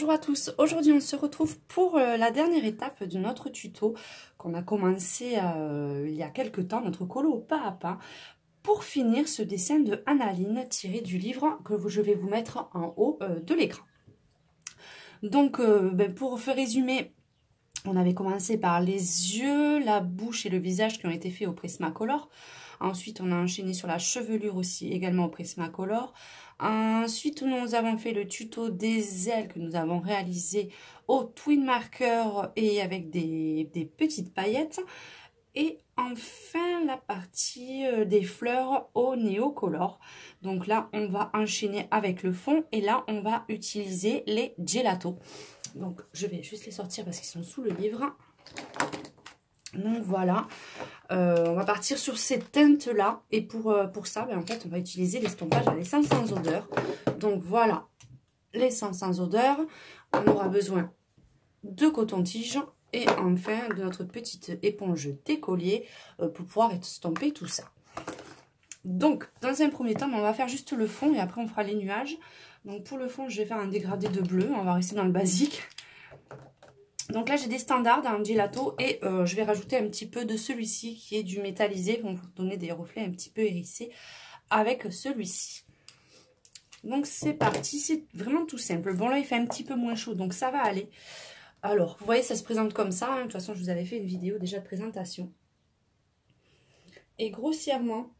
Bonjour à tous, aujourd'hui on se retrouve pour la dernière étape de notre tuto qu'on a commencé il y a quelques temps, notre colo au pas à pas, pour finir ce dessin de Annaline tiré du livre que je vais vous mettre en haut de l'écran. Donc pour faire résumer, on avait commencé par les yeux, la bouche et le visage qui ont été faits au Prismacolor. Ensuite, on a enchaîné sur la chevelure aussi, également au Prismacolor. Ensuite, nous avons fait le tuto des ailes que nous avons réalisé au Twin Marker et avec des petites paillettes. Et enfin, la partie des fleurs au Neocolor. Donc là, on va enchaîner avec le fond et là, on va utiliser les gelatos. Donc, je vais juste les sortir parce qu'ils sont sous le livre. Donc voilà, on va partir sur ces teintes-là. Et pour ça, en fait, on va utiliser l'estompage à l'essence sans odeur. Donc voilà, l'essence sans odeur. On aura besoin de coton-tige et enfin de notre petite éponge d'écolier pour pouvoir estomper tout ça. Donc, dans un premier temps, on va faire juste le fond et après on fera les nuages. Donc pour le fond, je vais faire un dégradé de bleu. On va rester dans le basique. Donc là, j'ai des standards en gelato et je vais rajouter un petit peu de celui-ci qui est du métallisé pour vous donner des reflets un petit peu hérissés avec celui-ci. Donc c'est parti, c'est vraiment tout simple. Bon là, il fait un petit peu moins chaud, donc ça va aller. Alors, vous voyez, ça se présente comme ça. De toute façon, je vous avais fait une vidéo déjà de présentation. Et grossièrement,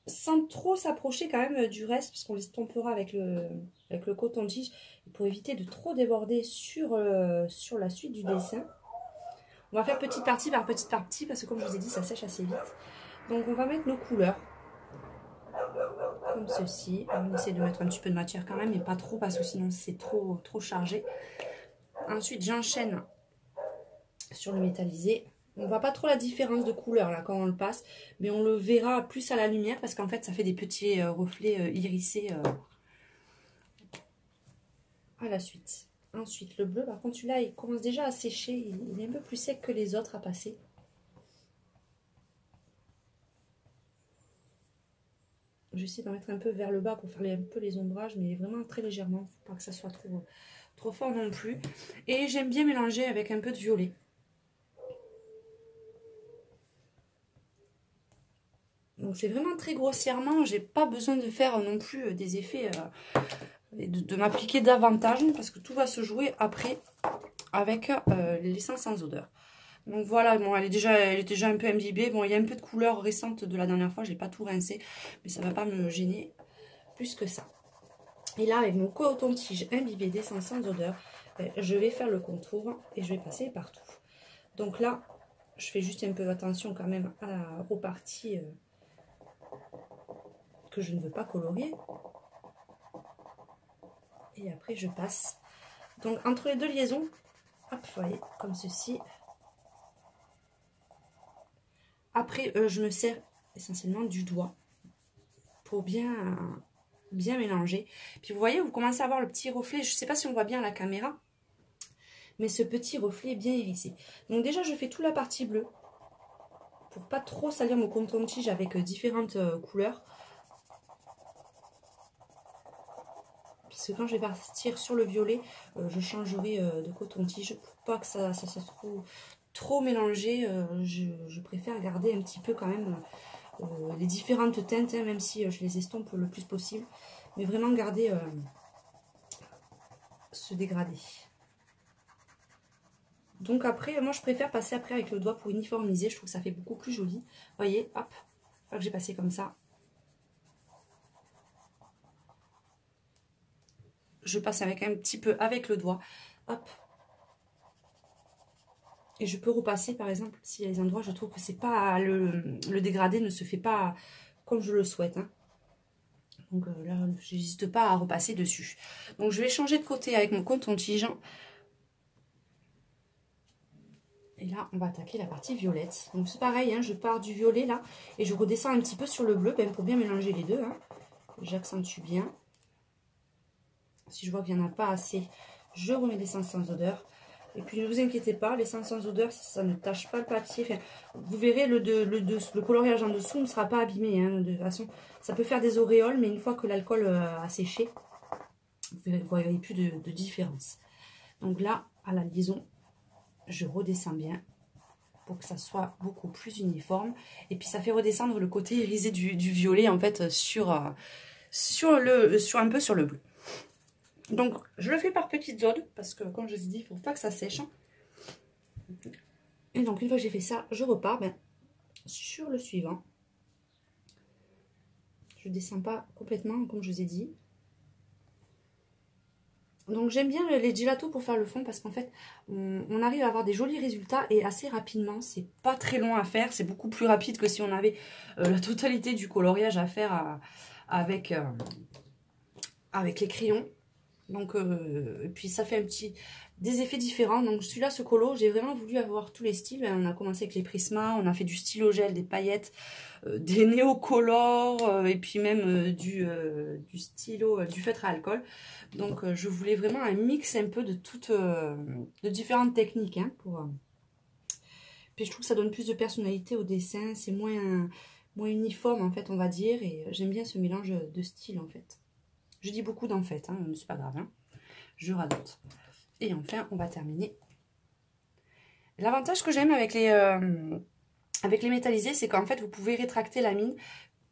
sans trop s'approcher quand même du reste, parce qu'on l'estompera avec le coton-tige, pour éviter de trop déborder sur la suite du dessin. On va faire petite partie par petite partie, parce que comme je vous ai dit, ça sèche assez vite. Donc on va mettre nos couleurs, comme ceci. On essaie de mettre un petit peu de matière quand même, mais pas trop, parce que sinon c'est trop chargé. Ensuite, j'enchaîne sur le métallisé. On voit pas trop la différence de couleur là quand on le passe, mais on le verra plus à la lumière parce qu'en fait ça fait des petits reflets irisés à la suite. Ensuite le bleu, par contre celui-là il commence déjà à sécher, il est un peu plus sec que les autres à passer. J'essaie d'en mettre un peu vers le bas pour faire un peu les ombrages, mais vraiment très légèrement, faut pas que ça soit trop fort non plus. Et j'aime bien mélanger avec un peu de violet. Donc c'est vraiment très grossièrement, j'ai pas besoin de faire non plus des effets, de m'appliquer davantage parce que tout va se jouer après avec l'essence sans odeur. Donc voilà, bon, elle est déjà un peu imbibée. Bon, il y a un peu de couleur récente de la dernière fois, j'ai pas tout rincé, mais ça va pas me gêner plus que ça. Et là, avec mon coton-tige imbibé d'essence sans odeur, je vais faire le contour et je vais passer partout. Donc là, je fais juste un peu attention quand même aux parties que je ne veux pas colorier. Et après je passe. Donc entre les deux liaisons, hop, vous voyez, comme ceci. Après je me sers essentiellement du doigt pour bien mélanger. Puis vous voyez, vous commencez à voir le petit reflet. Je ne sais pas si on voit bien à la caméra, mais ce petit reflet est bien hérissé. Donc déjà je fais toute la partie bleue pour pas trop salir mon coton-tige avec différentes couleurs. Parce que quand je vais partir sur le violet, je changerai de coton-tige pour pas que ça soit trop mélangé. Je préfère garder un petit peu quand même les différentes teintes, hein, même si je les estompe le plus possible. Mais vraiment garder ce dégradé. Donc après, moi je préfère passer après avec le doigt pour uniformiser. Je trouve que ça fait beaucoup plus joli. Vous voyez, hop, une fois que j'ai passé comme ça. Je passe avec un petit peu avec le doigt, hop, et je peux repasser par exemple s'il y a des endroits je trouve que c'est pas le dégradé ne se fait pas comme je le souhaite, hein. Donc là j'hésite pas à repasser dessus. Donc je vais changer de côté avec mon coton-tige et là on va attaquer la partie violette. Donc c'est pareil, hein, je pars du violet là et je redescends un petit peu sur le bleu pour bien mélanger les deux, hein. J'accentue bien. Si je vois qu'il n'y en a pas assez, je remets l'essence sans odeur. Et puis ne vous inquiétez pas, l'essence sans odeur, ça ne tâche pas le papier. Enfin, vous verrez, le coloriage en dessous ne sera pas abîmé, hein. De toute façon, ça peut faire des auréoles, mais une fois que l'alcool a séché, vous ne voyez plus de différence. Donc là, à la liaison, je redescends bien pour que ça soit beaucoup plus uniforme. Et puis ça fait redescendre le côté irisé du violet en fait sur un peu sur le bleu. Donc je le fais par petites zones parce que comme je vous ai dit, il ne faut pas que ça sèche. Et donc une fois que j'ai fait ça, je repars sur le suivant. Je ne descends pas complètement comme je vous ai dit. Donc j'aime bien les gelatos pour faire le fond parce qu'en fait on arrive à avoir des jolis résultats et assez rapidement. C'est pas très long à faire, c'est beaucoup plus rapide que si on avait la totalité du coloriage à faire avec les crayons. Donc et puis ça fait des effets différents. Donc celui-là, ce colo, j'ai vraiment voulu avoir tous les styles. On a commencé avec les Prisma, on a fait du stylo gel, des paillettes, des néocolores et puis même du stylo, du feutre à alcool. Donc je voulais vraiment un mix un peu de différentes techniques. Hein, Puis je trouve que ça donne plus de personnalité au dessin, c'est moins uniforme en fait on va dire. Et j'aime bien ce mélange de styles en fait. Je dis beaucoup d'en fait, hein, mais c'est pas grave. Hein. Je radote. Et enfin, on va terminer. L'avantage que j'aime avec les métallisés, c'est qu'en fait, vous pouvez rétracter la mine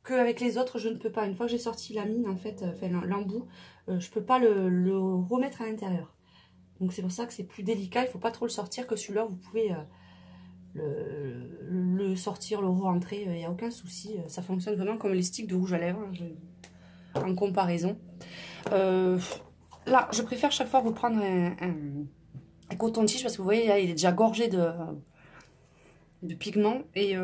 qu'avec les autres, je ne peux pas. Une fois que j'ai sorti la mine, en fait, l'embout, je ne peux pas le remettre à l'intérieur. Donc c'est pour ça que c'est plus délicat. Il ne faut pas trop le sortir que celui-là, vous pouvez le sortir, le re-rentrer. Il n'y a aucun souci. Ça fonctionne vraiment comme les sticks de rouge à lèvres, en comparaison. Là, je préfère chaque fois reprendre un coton-tige parce que vous voyez, là, il est déjà gorgé de pigments et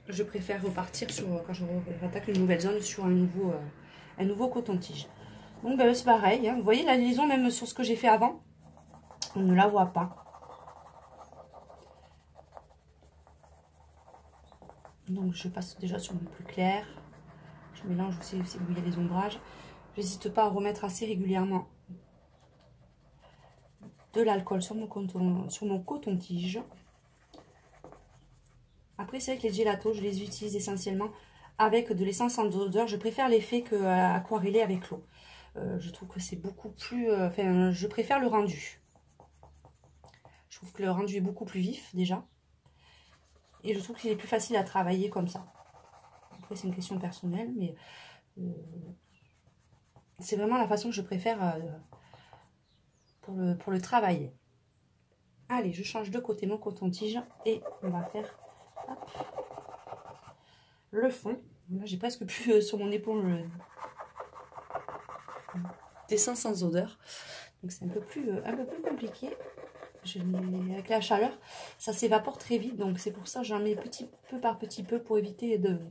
je préfère repartir quand je rattaque une nouvelle zone sur un nouveau coton-tige. Donc c'est pareil, hein. Vous voyez la liaison même sur ce que j'ai fait avant, on ne la voit pas. Donc je passe déjà sur le plus clair, je mélange aussi où il y a les ombrages. J'hésite pas à remettre assez régulièrement de l'alcool sur mon coton-tige. Après, c'est vrai que les gelatos, je les utilise essentiellement avec de l'essence en odeur. Je préfère l'effet qu'aquarellé avec l'eau. Je trouve que c'est beaucoup plus... je préfère le rendu. Je trouve que le rendu est beaucoup plus vif, déjà. Et je trouve qu'il est plus facile à travailler comme ça. Après, c'est une question personnelle, mais... c'est vraiment la façon que je préfère pour le travailler. Allez, je change de côté mon coton-tige et on va faire le fond. Là, j'ai presque plus sur mon épaule dessin sans odeur. Donc c'est un peu plus compliqué. Avec la chaleur, ça s'évapore très vite. Donc c'est pour ça que j'en mets petit peu par petit peu pour éviter de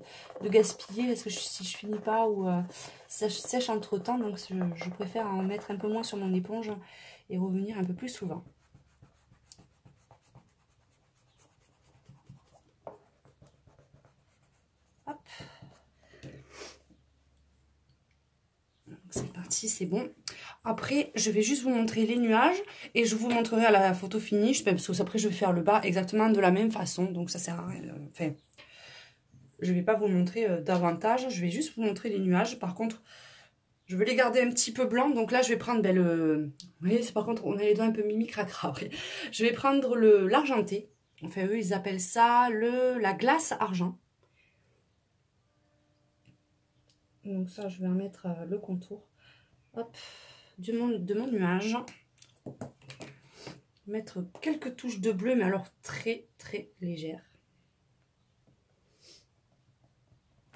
gaspiller. Parce que si je finis pas ou ça sèche entre temps, donc je préfère en mettre un peu moins sur mon éponge et revenir un peu plus souvent. Hop. C'est parti, c'est bon. Après, je vais juste vous montrer les nuages et je vous montrerai à la photo finish, parce que après je vais faire le bas exactement de la même façon, donc ça sert à rien. Enfin, je vais pas vous montrer davantage, je vais juste vous montrer les nuages. Par contre, je vais les garder un petit peu blancs, donc là je vais prendre vous voyez, par contre on a les doigts un peu mimi cracra après. Je vais prendre l'argenté, enfin eux ils appellent ça la glace argent. Donc ça je vais en mettre le contour. Hop. De mon nuage, mettre quelques touches de bleu, mais alors très très légères.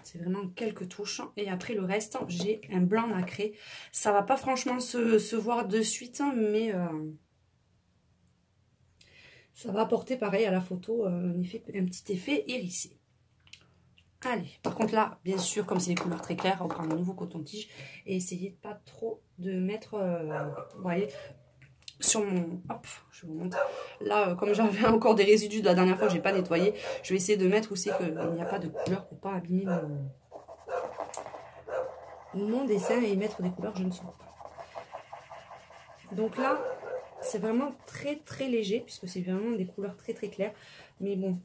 C'est vraiment quelques touches. Et après le reste, j'ai un blanc nacré. Ça va pas franchement se voir de suite, mais ça va apporter pareil à la photo un petit effet hérissé. Allez, par contre là, bien sûr, comme c'est des couleurs très claires, on prend un nouveau coton-tige et essayez de pas trop de mettre, vous voyez, sur mon... Hop, je vous montre. Là, comme j'avais encore des résidus de la dernière fois que j'ai pas nettoyé, je vais essayer de mettre où c'est qu'il n'y a pas de couleur pour pas abîmer mon dessin et mettre des couleurs que je ne sens pas. Donc là, c'est vraiment très très léger puisque c'est vraiment des couleurs très très claires. Mais bon,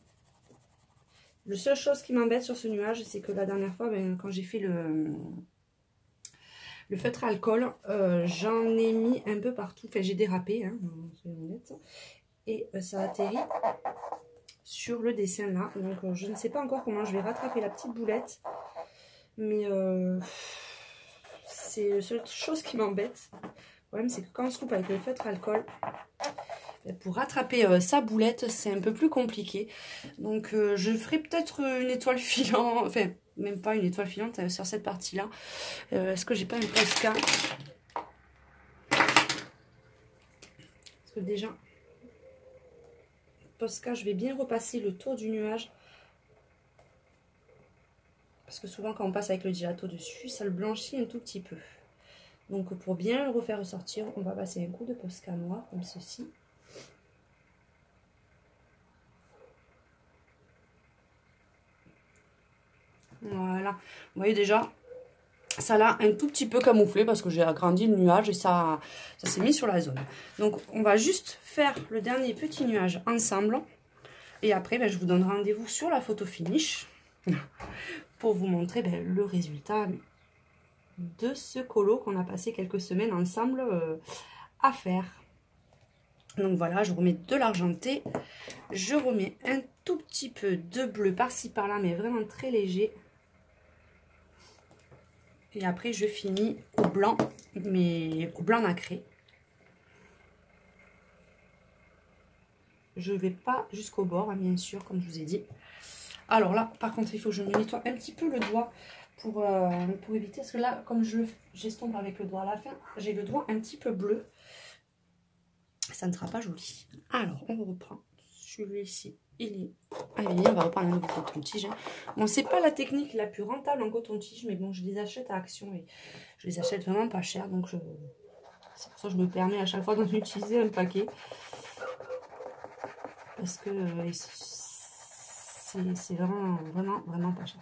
la seule chose qui m'embête sur ce nuage, c'est que la dernière fois, quand j'ai fait Le feutre à alcool, j'en ai mis un peu partout. Enfin, j'ai dérapé, hein, et ça atterrit sur le dessin là. Donc, je ne sais pas encore comment je vais rattraper la petite boulette. Mais c'est la seule chose qui m'embête. Le problème, c'est que quand on se coupe avec le feutre à alcool, pour rattraper sa boulette, c'est un peu plus compliqué. Donc, je ferai peut-être une étoile filante. Enfin, même pas une étoile filante sur cette partie-là. Est-ce que j'ai pas une Posca? Parce que déjà, Posca, je vais bien repasser le tour du nuage. Parce que souvent, quand on passe avec le gelato dessus, ça le blanchit un tout petit peu. Donc, pour bien le refaire ressortir, on va passer un coup de Posca noir, comme ceci. Voilà. Vous voyez déjà, ça l'a un tout petit peu camouflé parce que j'ai agrandi le nuage et ça s'est mis sur la zone. Donc, on va juste faire le dernier petit nuage ensemble. Et après, je vous donne rendez-vous sur la photo finish pour vous montrer le résultat de ce colo qu'on a passé quelques semaines ensemble à faire. Donc voilà, je remets de l'argenté, je remets un tout petit peu de bleu par-ci par-là, mais vraiment très léger. Et après, je finis au blanc, mais au blanc nacré. Je ne vais pas jusqu'au bord, hein, bien sûr, comme je vous ai dit. Alors là, par contre, il faut que je me nettoie un petit peu le doigt pour éviter. Parce que là, comme j'estompe avec le doigt à la fin, j'ai le doigt un petit peu bleu. Ça ne sera pas joli. Alors, on reprend. Celui-ci, il est... Allez, on va reprendre un nouveau coton-tige. Hein. Bon, c'est pas la technique la plus rentable en coton-tige, mais bon, je les achète à Action et je les achète vraiment pas cher. Donc, c'est pour ça que je me permets à chaque fois d'en utiliser un paquet. Parce que c'est vraiment pas cher.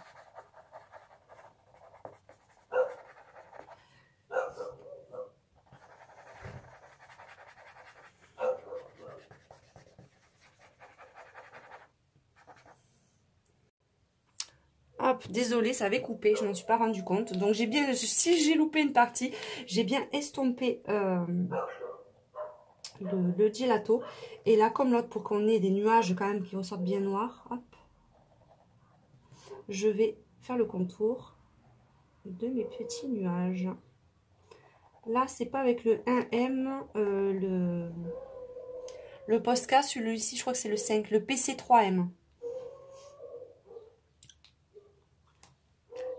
Hop, désolée, ça avait coupé, je m'en suis pas rendu compte. Donc j'ai bien, si j'ai loupé une partie, j'ai bien estompé le gelato. Et là, comme l'autre, pour qu'on ait des nuages quand même qui ressortent bien noirs, hop, je vais faire le contour de mes petits nuages. Là, c'est pas avec le 1M, le Posca, celui-ci, je crois que c'est le 5, le PC3M.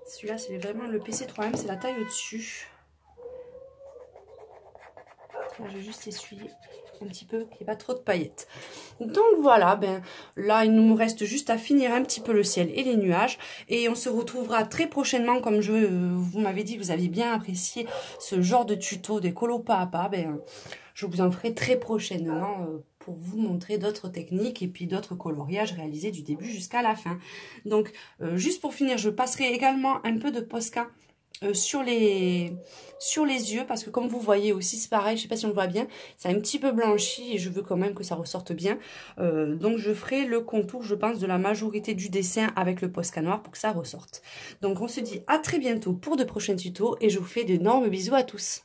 Celui-là, c'est vraiment le PC3M, c'est la taille au-dessus. Là, je vais juste essuyer un petit peu, qu'il n'y ait pas trop de paillettes. Donc voilà, là, il nous reste juste à finir un petit peu le ciel et les nuages. Et on se retrouvera très prochainement, comme vous m'avez dit, vous aviez bien apprécié ce genre de tuto des colos pas à pas. Je vous en ferai très prochainement pour vous montrer d'autres techniques et puis d'autres coloriages réalisés du début jusqu'à la fin. Donc, juste pour finir, je passerai également un peu de Posca sur les yeux, parce que comme vous voyez aussi, c'est pareil, je sais pas si on le voit bien, c'est un petit peu blanchi et je veux quand même que ça ressorte bien. Donc, je ferai le contour, je pense, de la majorité du dessin avec le Posca noir pour que ça ressorte. Donc, on se dit à très bientôt pour de prochains tutos et je vous fais d'énormes bisous à tous.